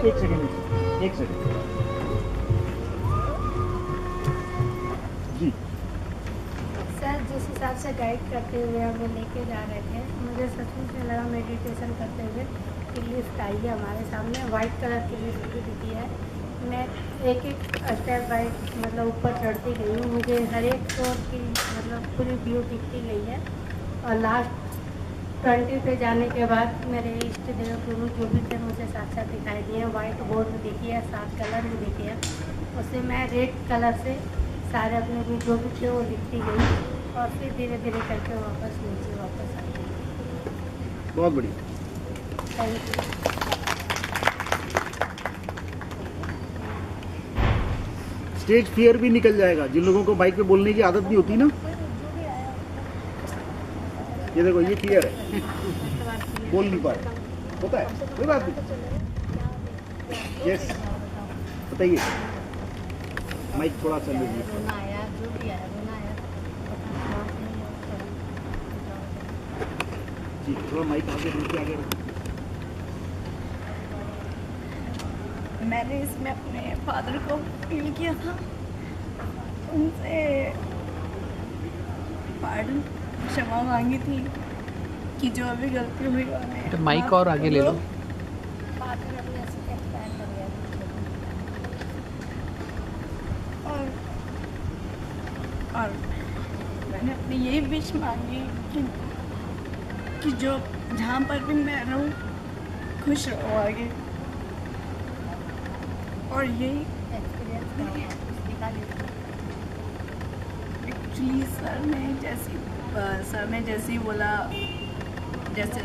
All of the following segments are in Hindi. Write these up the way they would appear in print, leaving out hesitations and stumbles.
एक सेकंड एक सेकंड जी। सर जिस हिसाब से गाइड करते हुए हमें लेके जा रहे थे, मुझे सचमुच में लगा मेडिटेशन करते हुए कि लिफ्ट आई है हमारे सामने, वाइट कलर की लिफ्ट दिखी है। मैं एक एक स्टेप बाय मतलब ऊपर चढ़ती गई हूँ, मुझे हर एक फ्लोर की मतलब पूरी व्यू दिखती गई है। और लास्ट 20 पे जाने के बाद मेरे इष्ट देव गुरु जो भी थे मुझे साक्षात दिखाई दिए। वाइट बोर्ड दिखी है, 7 कलर भी दिखे हैं, उससे मैं रेड कलर से सारे अपने भी जो भी थे वो लिखती गई और फिर धीरे धीरे करके वापस नीचे वापस आ गई। बहुत बढ़िया। Thank you. स्टेज फियर भी निकल जाएगा जिन लोगों को बाइक पे बोलने की आदत नहीं होती ना। ये देखो ये फियर है, बोल नहीं पा रहे, होता है, कोई बात नहीं। यस बताइए, माइक थोड़ा सा लीजिए। जी थोड़ा माइक आगे नीचे आगे रखिए। मैंने इसमें अपने फादर को फील किया था, उनसे पार्डन क्षमा मांगी थी कि जो अभी गलती हुई उन्हें तो माइक और आगे ले लो। और मैंने अपनी यही विश मांगी कि जो जहाँ पर भी मैं रहूँ खुश रहो आगे। और यही एक्चुअली सर ने जैसे ही बोला, जैसे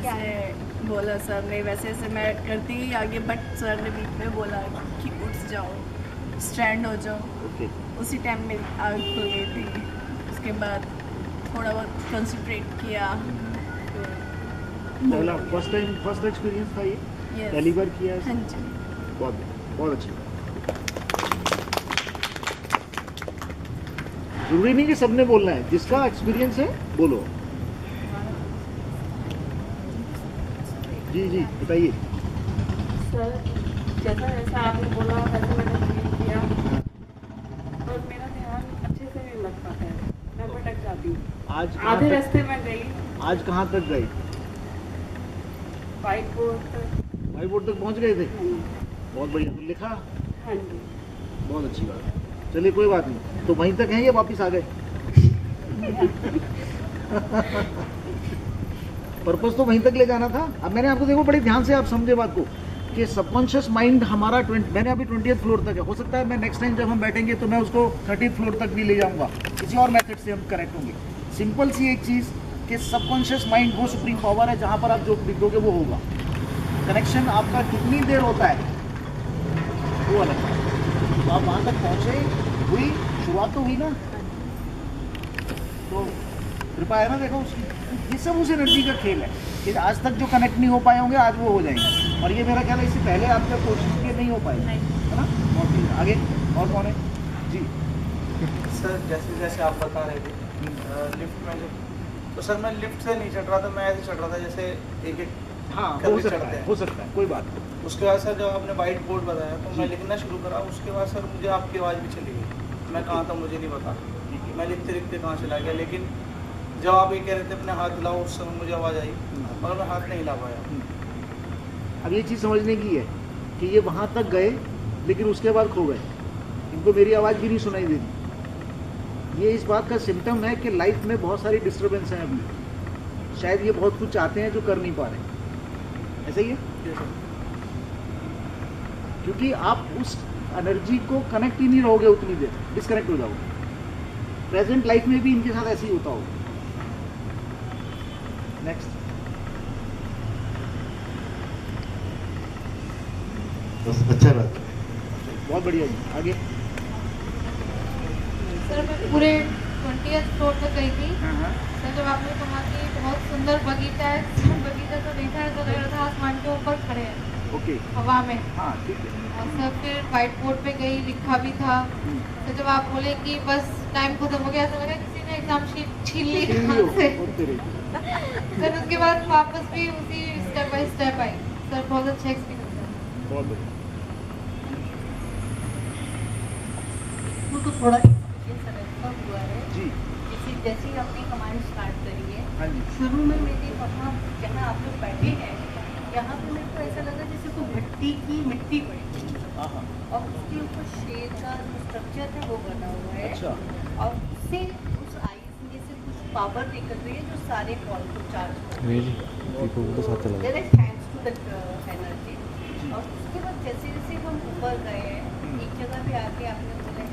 बोला सर ने वैसे मैं करती गई आगे, बट सर ने बीच में बोला कि उठ जाओ, स्टैंड हो जाओ। उसी टाइम मेरी आग खुल गई थी। उसके बाद थोड़ा बहुत कंसंट्रेट किया। पहला फर्स्ट एक्सपीरियंस था ये? Yes. पहली बार किया है? हाँ जी। बहुत अच्छी। जरूरी नहीं कि सबने बोलना है, जिसका एक्सपीरियंस है बोलो। जी जी बताइए। सर जैसा जैसा आपने बोला वैसे मैंने फील किया और मेरा ध्यान अच्छे से नहीं लग पाता है, मैं भटक जाती हूँ। आज आधे रास्ते में गई। आज कहाँ तक गए? व्हाइट बोर्ड तक पहुँच गए थे। बहुत बढ़िया। तो लिखा? हाँ जी। बहुत अच्छी बात। चलिए कोई बात नहीं, तो वहीं तक हैं या वापिस आ गए? पर्पस तो वहीं तक ले जाना था। अब मैंने आपको देखो बड़े ध्यान से आप समझे बात को कि सबकॉन्शियस माइंड हमारा मैंने अभी 20th फ्लोर तक है। हो सकता है मैं नेक्स्ट टाइम जब हम बैठेंगे तो मैं उसको 30th फ्लोर तक भी ले जाऊंगा, किसी और मेथड से हम करेक्ट होंगे। सिंपल सी एक चीज़ कि सबकॉन्शियस माइंड वो सुप्रीम पावर है, जहाँ पर आप जो लिखोगे वो होगा। कनेक्शन आपका कितनी देर होता है वो अलग है। तो आप वहाँ तक पहुँचे, हुई शुरुआत तो हुई ना, तो कृपा है ना। देखो उसकी, ये सब उस एनर्जी का खेल है कि आज तक जो कनेक्ट नहीं हो पाए होंगे आज वो हो जाएंगे। और ये मेरा ख्याल है इससे पहले आप जब कोशिश किए नहीं हो पाए, है ना। बहुत आगे और कौन है जी? सर जैसे जैसे आप बता रहे थे लिफ्ट में तो सर मैं लिफ्ट से नहीं चढ़ रहा था, मैं ऐसे चढ़ रहा था जैसे एक हाँ हो सकता है कोई बात नहीं। उसके बाद सर जब आपने वाइट बोर्ड बताया तो मैं लिखना शुरू करा। उसके बाद सर मुझे आपकी आवाज़ भी चली गई, मैं कहाँ था मुझे नहीं पता, मैं लिखते लिखते कहाँ चला गया। लेकिन जब आप ये कह रहे थे अपने हाथ हिलाओ, उस समय मुझे आवाज़ आई मगर मैं हाथ नहीं हिला पाया। अब ये चीज़ समझने की है कि ये वहाँ तक गए लेकिन उसके बाद खो गए, इनको मेरी आवाज़ भी नहीं सुनाई देती। ये इस बात का सिम्टम है कि लाइफ में बहुत सारी डिस्टर्बेंस हैं अभी। शायद ये बहुत कुछ चाहते हैं जो कर नहीं पा रहे। ऐसा ही है? क्योंकि आप उस एनर्जी को कनेक्ट ही नहीं रहोगे उतनी देर, डिस्कनेक्ट हो जाओगे। प्रेजेंट लाइफ में भी इनके साथ ऐसे ही होता होगा। नेक्स्ट। बस अच्छा बात, बहुत बढ़िया जी। आगे। सर मैं पूरे 20th फ्लोर तक गई थी। सर जब आपने कहा कि बहुत सुंदर बगीचा है, बगीचा तो देखा है तो लग रहा था आसमान के ऊपर खड़े हैं। ओके। हवा में। हाँ ठीक है। और सर फिर व्हाइट बोर्ड पे गई, लिखा भी था। तो जब आप बोले कि बस टाइम खत्म हो गया, ऐसा लगा किसी ने एग्जाम शीट छीन ली हाथ से। फिर उसके बाद वापस भी उसी step by step I. Sir बहुत अच्छा एक्सपीरियंस है। बहुत बढ़िया। को थोड़ा एक्सपीरियंस ऐसा हुआ है जी जैसे ही आपने कमांड स्टार्ट करी है, हाँ जी शुरू में मेरे वहाँ जहाँ आप लोग बैठे हैं यहाँ पे मेरे को ऐसा लगा जैसे कोई भट्टी की मिट्टी पड़ी हाँ हाँ और उसके ऊपर शेर का जो स्ट्रक्चर है वो बना हुआ है अच्छा और उससे उस आइस में से कुछ पावर निकल रही है जो सारे बॉल को चार्ज कर रही है थैंक्स टू दैट एनर्जी। और उसके बाद जैसे जैसे हम ऊपर गए हैं एक जगह पे आके आपने बोला है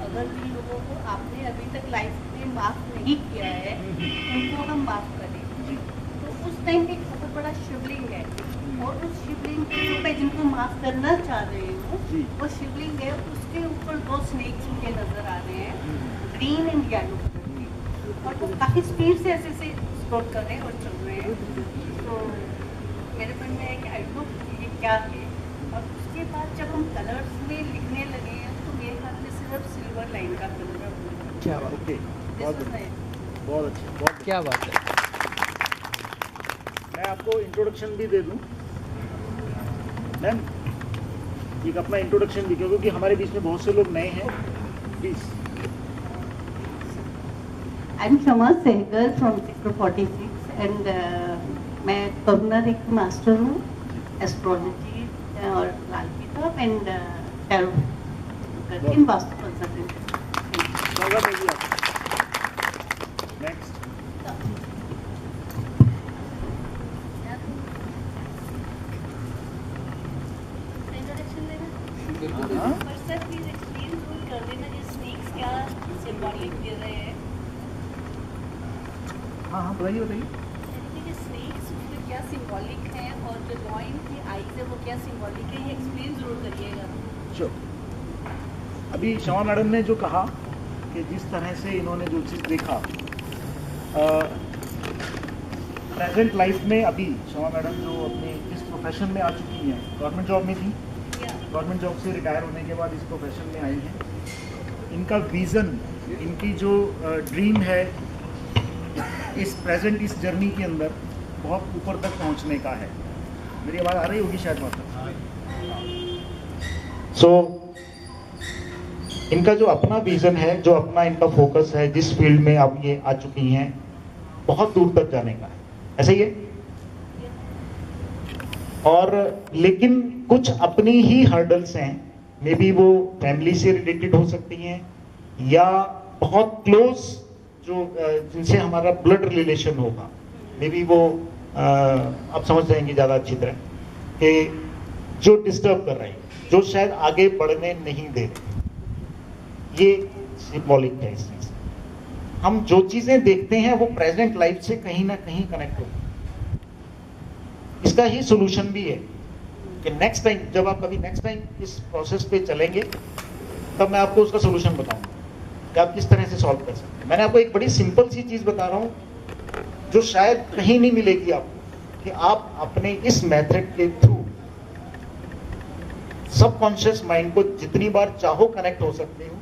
अगर जिन लोगों को आपने अभी तक लाइफ में माफ़ नहीं किया है उनको हम माफ़ करें। तो उस टाइम पे एक बहुत बड़ा शिवलिंग है और उस शिवलिंग के ऊपर जिनको माफ़ करना चाह रहे हो वो शिवलिंग है, उसके ऊपर 2 स्नेक्स मुझे नज़र आ रहे हैं ग्रीन एंड येलो कलर के और वो काफ़ी स्पीड से ऐसे से स्क्रॉल कर रहे हैं और चल रहे हैं। तो मेरे मन में है कि आई डोंट नो ये क्या है। और उसके बाद जब हम कलर्स में लिखने लगे हैं तो मेरे ख्याल में सिर्फ सिल्वर लाइन का कलर है। क्या बात ओके बहुत अच्छे बहुत क्या बात है। मैं आपको इंट्रोडक्शन भी दे दूं मैम, एक अपना इंट्रोडक्शन भी क्योंकि हमारे बीच में बहुत से लोग नए हैं please. I am Shama Sehgal from sector 46 and मैं करुणा रेखा मास्टर हूँ एस्ट्रोलॉजी और लाल किताब एंड टैरो करके इन वास्तु कंसल्टेंट। स्वागत है जी आपका। नेक्स्ट इंट्रोडक्शन देना हाँ और सर प्लीज एक्सप्लेन कर देना ये स्नेक्स क्या सिंबॉलिक दे रहे हैं। हाँ हाँ बताइए बताइए। ये स्नेक्स उसमें क्या सिंबॉलिक है और जो लॉइन की आईज है वो क्या सिंबॉलिक है, ये एक्सप्लेन जरूर करिएगा। चलो अभी शमा मैडम ने जो कहा कि जिस तरह से इन्होंने जो चीज़ देखा प्रेजेंट लाइफ में अभी शमा मैडम जो अपने इस प्रोफेशन में आ चुकी हैं, गवर्नमेंट जॉब में थी, गवर्नमेंट जॉब से रिटायर होने के बाद इस प्रोफेशन में आई हैं। इनका विज़न, इनकी जो ड्रीम है इस प्रेजेंट इस जर्नी के अंदर बहुत ऊपर तक पहुंचने का है। मेरी आवाज़ आ रही होगी शायद वहाँ तक। सो इनका जो अपना विज़न है, जो अपना इनका फोकस है, जिस फील्ड में अब ये आ चुकी हैं, बहुत दूर तक जाने का है, ऐसा ही है। और लेकिन कुछ अपनी ही हर्डल्स हैं, मे बी वो फैमिली से रिलेटेड हो सकती हैं या बहुत क्लोज जो जिनसे हमारा ब्लड रिलेशन होगा, मे बी वो आप समझ जाएंगे ज़्यादा अच्छी तरह कि जो डिस्टर्ब कर रहे हैं, जो शायद आगे बढ़ने नहीं दे रहे। ये सिंबॉलिक है इस चीज़। हम जो चीज़ें देखते हैं वो प्रेजेंट लाइफ से कहीं ना कहीं कनेक्ट होती है। इसका ही सोल्यूशन भी है कि नेक्स्ट टाइम जब आप कभी नेक्स्ट टाइम इस प्रोसेस पे चलेंगे तब मैं आपको उसका सोल्यूशन बताऊंगा कि आप किस तरह से सॉल्व कर सकते हैं। मैंने आपको एक बड़ी सिंपल सी चीज़ बता रहा हूँ जो शायद कहीं नहीं मिलेगी आपको, कि आप अपने इस मेथड के थ्रू सबकॉन्शियस माइंड को जितनी बार चाहो कनेक्ट हो सकते हो,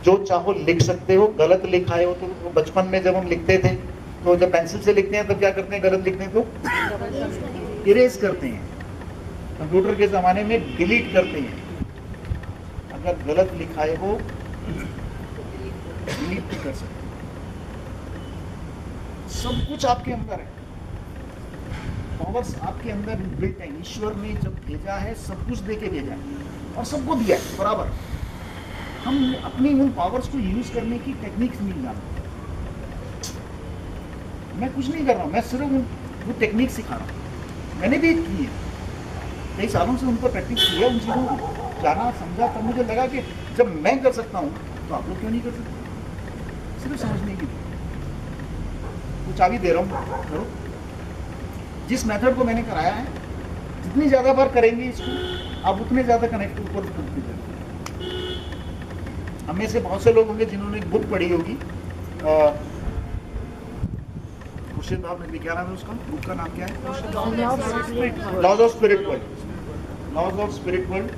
जो चाहो लिख सकते हो। गलत लिखा है हो तो बचपन में जब हम लिखते थे तो जब पेंसिल से लिखते हैं तब क्या करते हैं, गलत लिखते हैं तो इरेज करते हैं। कंप्यूटर के ज़माने में डिलीट करते हैं। अगर गलत लिखा है वो डिलीट भी कर सकते हैं। सब कुछ आपके अंदर है, पावर्स आपके अंदर बिल्ट है। ईश्वर ने जब भेजा है सब कुछ देके भेजा है और सबको दिया है बराबर। हम अपनी उन पावर्स को यूज करने की टेक्निक्स नहीं जानते। मैं कुछ नहीं कर रहा हूँ, मैं सिर्फ वो टेक्निक सिखा रहा हूँ। मैंने भी की है, कई सालों से उन पर प्रैक्टिस किया, उन चीज़ों को जाना समझा, तब मुझे लगा कि जब मैं कर सकता हूँ तो आप लोग क्यों नहीं कर सकते। सिर्फ समझने की वो चाबी दे रहा हूँ, करो। जिस मेथड को मैंने कराया है, जितनी ज़्यादा बार करेंगे इसको आप उतने ज़्यादा कनेक्ट ऊपर करते जाएंगे। हमें से बहुत से लोग होंगे जिन्होंने एक बुक पढ़ी होगी, खुर्शीद साहब ने, क्या नाम है उसका, बुक का नाम क्या है, laws of spirit world. Laws of spirit world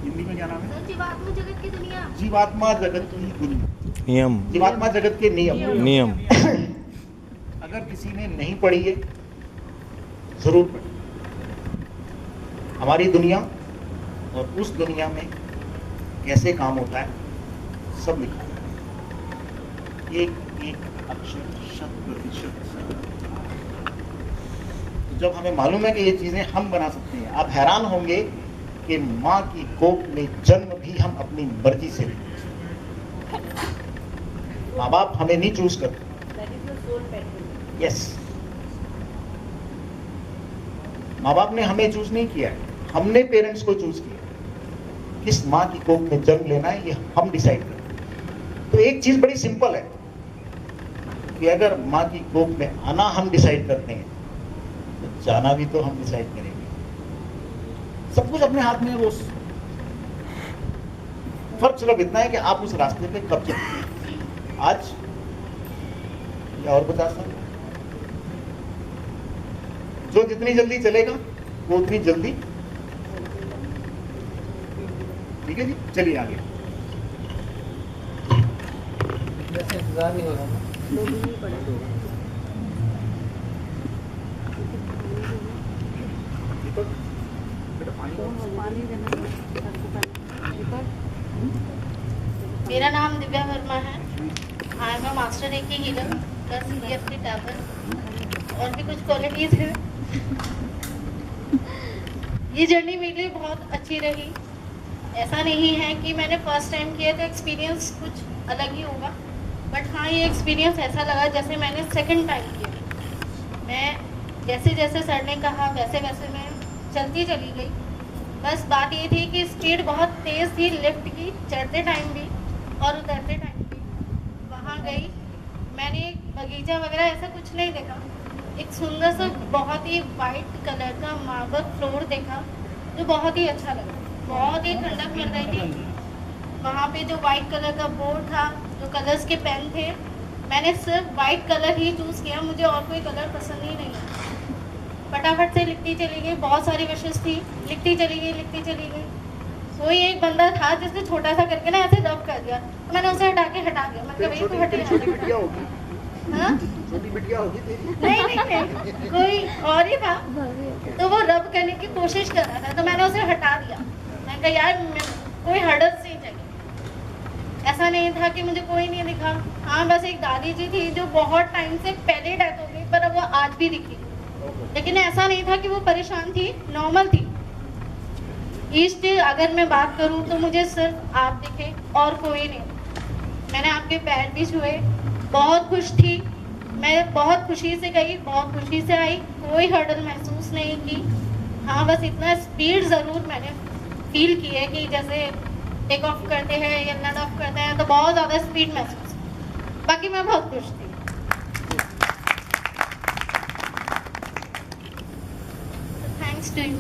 Hindi में क्या नाम है, जीवात्मा जगत की दुनिया। जीवात्मा जगत की दुनिया, नियम, जीवात्मा जगत के नियम। अगर किसी ने नहीं पढ़ी है जरूर पढ़ी। हमारी दुनिया और उस दुनिया में कैसे काम होता है सब लिखा है, एक एक अक्षर 100%। तो जब हमें मालूम है कि ये चीजें हम बना सकते हैं, आप हैरान होंगे कि माँ की कोख में जन्म भी हम अपनी मर्जी से लेते हैं। माँ बाप हमें नहीं चूज करते। यस, माँ बाप ने हमें चूज नहीं किया है, हमने पेरेंट्स को चूज किया। किस माँ की कोख में जन्म लेना है ये हम डिसाइड करें। तो एक चीज बड़ी सिंपल है कि अगर माँ की कोख में आना हम डिसाइड करते हैं तो जाना भी तो हम डिसाइड करेंगे। सब कुछ अपने हाथ में है। वो फर्क सिर्फ इतना है कि आप उस रास्ते पे कब चलते हैं, आज या और 50 साल। जो जितनी जल्दी चलेगा वो उतनी जल्दी। ठीक है जी, चलिए आगे। इंतजार नहीं हो रहा ना। मेरा नाम दिव्या वर्मा है। I am a master recce healer plus EFT tapper और भी कुछ क्वालिटीज है। ये जर्नी मेरे लिए बहुत अच्छी रही। ऐसा नहीं है कि मैंने फर्स्ट टाइम किया तो एक्सपीरियंस कुछ अलग ही होगा, बट हाँ ये एक्सपीरियंस ऐसा लगा जैसे मैंने सेकंड टाइम किया। मैं जैसे जैसे सर ने कहा वैसे वैसे मैं चलती चली गई। बस बात ये थी कि स्पीड बहुत तेज़ थी लिफ्ट की, चढ़ते टाइम भी और उतरते टाइम भी। वहाँ गई, मैंने बगीचा वगैरह ऐसा कुछ नहीं देखा। एक सुंदर सा बहुत ही वाइट कलर का मार्बल फ्लोर देखा जो बहुत ही अच्छा लगा। बहुत ही ठंडक मिल रही थी। वहाँ पे जो वाइट कलर का बोर्ड था, जो कलर्स के पेन थे, मैंने सिर्फ वाइट कलर ही चूज़ किया। मुझे और कोई कलर पसंद ही नहीं है। फटाफट से लिखती चली गई। बहुत सारी विशेष थी, लिखती चली गई। कोई एक बंदा था जिसने छोटा सा करके ना ऐसे रब कर दिया, तो मैंने उसे हटा दिया। मैंने कहा भाई तू हट छोटी बिटिया होगी। हाँ? छोटी बिटिया होगी तेरी। नहीं, कोई और ही था। तो वो रब करने की कोशिश कर रहा था, तो मैंने उसे हटा दिया। मैंने कहा यार कोई हर्डल्स नहीं चाहिए। ऐसा नहीं था कि मुझे कोई नहीं दिखा। हाँ, बस एक दादी जी थी जो बहुत टाइम से पहले डेथ हो गई, पर अब वो आज भी दिखी। लेकिन ऐसा नहीं था कि वो परेशान थी, नॉर्मल थी। ईस्ट अगर मैं बात करूं तो मुझे सिर्फ आप दिखे और कोई नहीं। मैंने आपके पैर भी छुए, बहुत खुश थी। मैं बहुत खुशी से गई, बहुत खुशी से आई, कोई हर्डल महसूस नहीं की। हाँ, बस इतना स्पीड ज़रूर मैंने फील की है कि जैसे टेक ऑफ करते हैं या लैंड ऑफ करते हैं तो बहुत ज़्यादा स्पीड महसूस। बाकी मैं बहुत खुश थी। Thanks to you.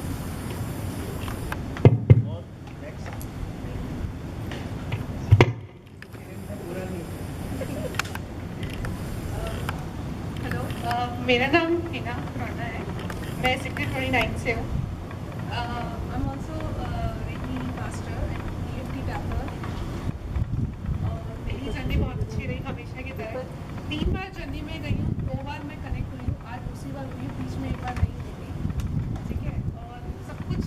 मेरा नाम हिना खुराना है। मैं सेक्टर 29 से हूँ। I'm also Reiki master and EFT tapper. और मेरी जर्नी बहुत अच्छी रही हमेशा की तरह। 3 बार जर्नी में गई हूँ, 2 बार मैं कनेक्ट हुई हूँ, आज दूसरी बार हुई हूँ, बीच में एक बार नहीं हुई थी। ठीक है, और सब कुछ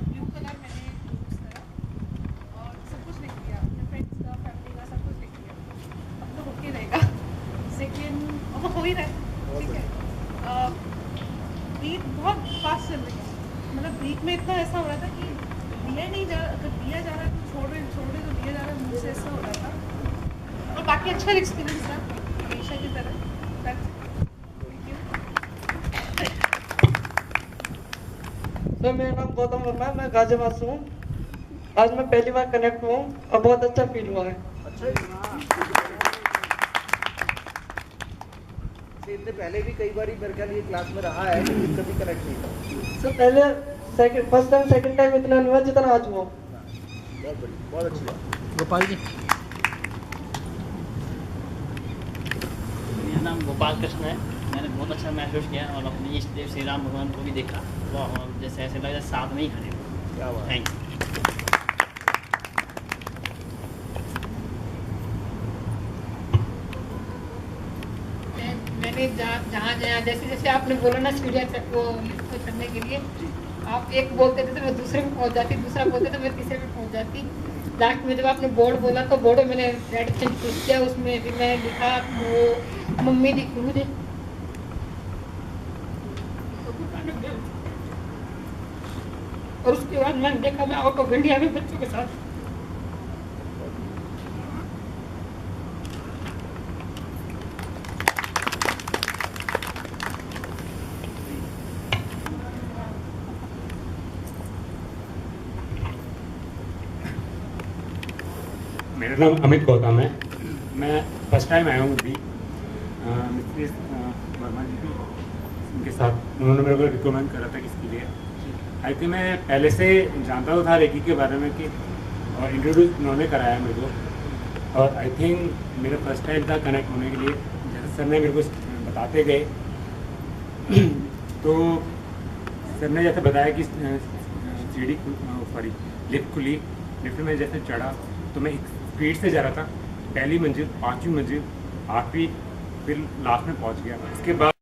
ब्लू कलर मैंने यूज़ करा और सब कुछ लिख दिया, अपने फ्रेंड्स का, फैमिली का, सब कुछ लिख दिया। अब तो होके रहेगा। सेकेंड अब हो ही रहा है। ठीक है, ब्रीथ बहुत फास्ट चल रही है। मतलब ब्रीथ में इतना ऐसा हो रहा था कि दिया नहीं जा रहा, अगर दिया जा रहा है तो छोड़ रहे तो दिया जा रहा है, मुझसे ऐसा हो रहा था। और बाकी अच्छा एक्सपीरियंस था हमेशा की तरह। सर, मेरा नाम गौतम वर्मा है, मैं गाजियाबाद से हूँ। आज मैं पहली बार कनेक्ट हुआ हूँ और बहुत अच्छा फील हुआ है। इससे पहले भी कई बार मेरे ख्याल ये क्लास में रहा है, लेकिन कभी कनेक्ट नहीं था। सर, पहले फर्स्ट टाइम सेकंड टाइम इतना नहीं हुआ जितना आज हुआ। बहुत बढ़िया, बहुत अच्छी बात। गोपाल जी, मेरा नाम गोपाल कृष्ण है। मैंने बहुत अच्छा महसूस किया और अपने इष्ट देव श्री राम भगवान को भी देखा। और जैसे ऐसे लगा जैसे साथ में ही खड़े हो। क्या बात। Thank you. मैंने जहाँ जैसे जैसे आपने बोला ना सीढ़ियाँ को लिफ्ट को चढ़ने के लिए, आप एक बोलते थे तो मैं दूसरे में पहुंच जाती, दूसरा बोलते तो मैं तीसरे में पहुंच जाती। लास्ट में जब आपने बोर्ड बोला तो बोर्ड में मैंने रेड पेन क्लिक किया, उसमें भी मैं लिखा वो मम्मी दिखी मुझे। और उसके बाद मैंने देखा मैं आउट ऑफ इंडिया में बच्चों के साथ। मेरा नाम अमित गौतम है। मैं फर्स्ट टाइम आया हूँ अभी मिस्ट्री वर्मा जी की उनके साथ। उन्होंने मेरे को रिकमेंड करा था किसके लिए। आई थिंक मैं पहले से जानता तो था रेकी के बारे में कि और इंट्रोड्यूस उन्होंने कराया मेरे को। और आई थिंक मेरा फर्स्ट टाइम था कनेक्ट होने के लिए। जैसे सर ने मेरे को बताते गए तो सर ने जैसे बताया कि सीढ़ी सॉरी लिफ्ट खुली, लिफ्ट में जैसे चढ़ा तो मैं स्पीड से जा रहा था। पहली मंजिल, 5वीं मंजिल, 8वीं, फिर लास्ट में पहुंच गया। इसके बाद